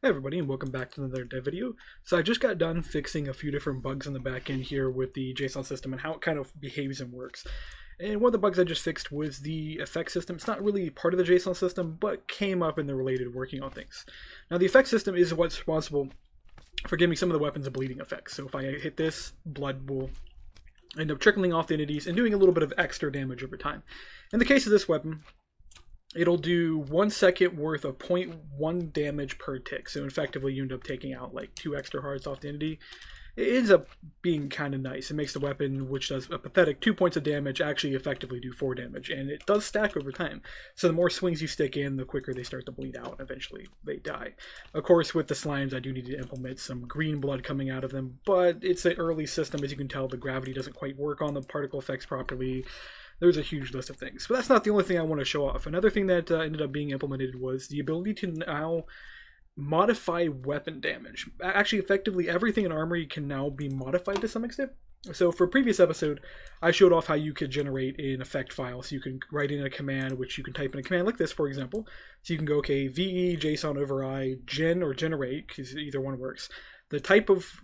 Hey everybody, and welcome back to another dev video. So I just got done fixing a few different bugs in the back end here with the JSON system and how it kind of behaves and works. And one of the bugs I just fixed was the effect system. It's not really part of the JSON system, but came up in the related working on things. Now the effect system is what's responsible for giving some of the weapons a bleeding effect. So if I hit this, blood will end up trickling off the entities and doing a little bit of extra damage over time. In the case of this weapon, it'll do 1 second worth of 0.1 damage per tick. So effectively you end up taking out like 2 extra hearts off the entity. It ends up being kind of nice. It makes the weapon, which does a pathetic 2 points of damage, actually effectively do 4 damage. And it does stack over time. So the more swings you stick in, the quicker they start to bleed out, and eventually they die. Of course, with the slimes, I do need to implement some green blood coming out of them. But it's an early system. As you can tell, the gravity doesn't quite work on the particle effects properly. There's a huge list of things. But that's not the only thing I want to show off. Another thing that ended up being implemented was the ability to now modify weapon damage. Actually, effectively, everything in Armory can now be modified to some extent. So for a previous episode, I showed off how you could generate an effect file. So you can write in a command, which you can type in a command like this, for example. So you can go, okay, VE, JSON override, gen or generate, because either one works. The type of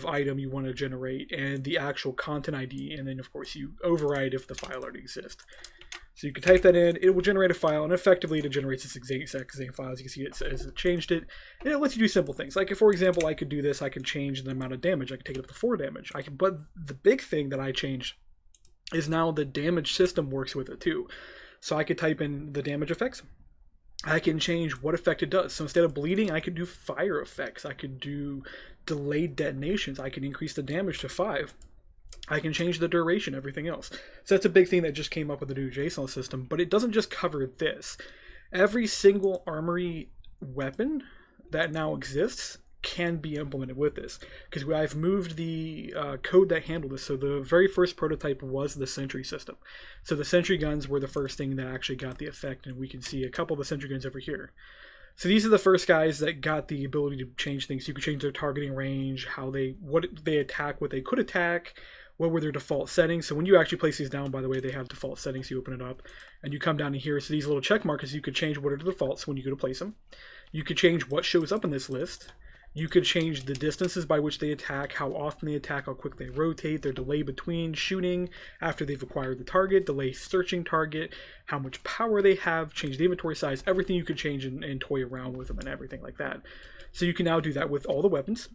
item you want to generate, and the actual content ID, and then of course you override if the file already exists. So you can type that in, it will generate a file, and effectively it generates this exact same file. As you can see, it says it changed it, and it lets you do simple things. Like, if, for example, I could do this, I can change the amount of damage. I can take it up to 4 damage. But the big thing that I changed is now the damage system works with it too. So I could type in the damage effects. I can change what effect it does. So instead of bleeding, I could do fire effects. I could do delayed detonations. I can increase the damage to 5. I can change the duration, everything else. So that's a big thing that just came up with the new JSON system, but it doesn't just cover this. Every single Armory weapon that now exists can be implemented with this, because I've moved the code that handled this. So the very first prototype was the sentry system. So the sentry guns were the first thing that actually got the effect, and we can see a couple of the sentry guns over here. So these are the first guys that got the ability to change things. You could change their targeting range, what they attack, what they could attack, what were their default settings. So when you actually place these down, by the way, they have default settings. You open it up and you come down to here. So these little check markers, you could change what are the defaults when you go to place them. You could change what shows up in this list. You could change the distances by which they attack, how often they attack, how quick they rotate, their delay between shooting after they've acquired the target, delay searching target, how much power they have, change the inventory size, everything you could change and toy around with them and everything like that. So you can now do that with all the weapons,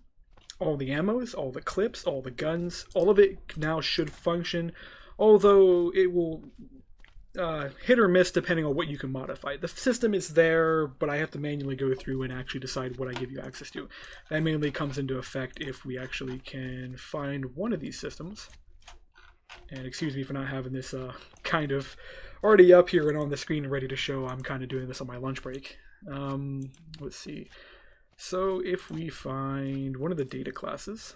all the ammos, all the clips, all the guns. All of it now should function, although it will hit or miss depending on what you can modify. The system is there, but I have to manually go through and actually decide what I give you access to. That mainly comes into effect if we actually can find one of these systems. And excuse me for not having this kind of already up here and on the screen ready to show. I'm kind of doing this on my lunch break. Let's see. So if we find one of the data classes,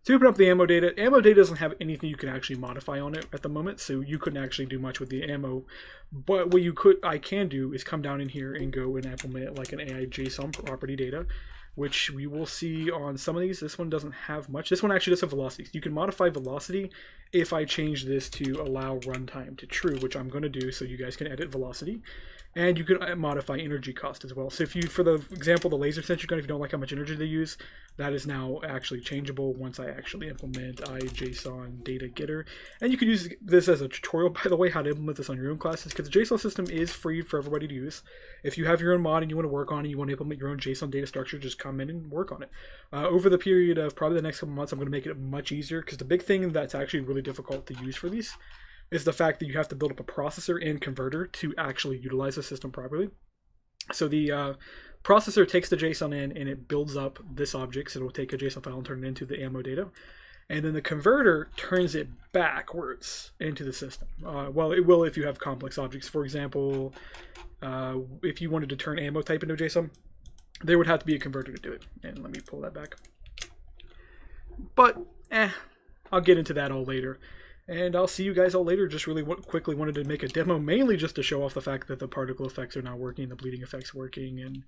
to open up the ammo data doesn't have anything you can actually modify on it at the moment, so you couldn't actually do much with the ammo. But what I can do is come down in here and go and implement like an AI JSON property data, which we will see on some of these. This one doesn't have much. This one actually does have velocity. You can modify velocity if I change this to allow runtime to true, which I'm going to do so you guys can edit velocity. And you can modify energy cost as well. So if you, for the example, the laser sentry gun, if you don't like how much energy they use, that is now actually changeable once I actually implement JSON data getter. And you can use this as a tutorial, by the way, how to implement this on your own classes, because the JSON system is free for everybody to use. If you have your own mod and you want to work on it, you want to implement your own JSON data structure, just come in and work on it. Over the period of probably the next couple months, I'm going to make it much easier, because the big thing that's actually really difficult to use for these is the fact that you have to build up a processor and converter to actually utilize the system properly. So the processor takes the JSON in and it builds up this object, so it will take a JSON file and turn it into the ammo data. And then the converter turns it backwards into the system. Well, it will if you have complex objects. For example, if you wanted to turn ammo type into JSON, there would have to be a converter to do it. And let me pull that back. But, I'll get into that all later. And I'll see you guys all later. Just really quickly wanted to make a demo, mainly just to show off the fact that the particle effects are now working, the bleeding effects working, and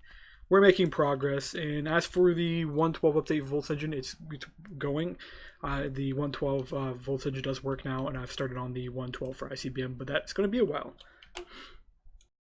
we're making progress. And as for the 112 update Volts engine, it's going. The 112 Volts engine does work now, and I've started on the 112 for ICBM, but that's going to be a while.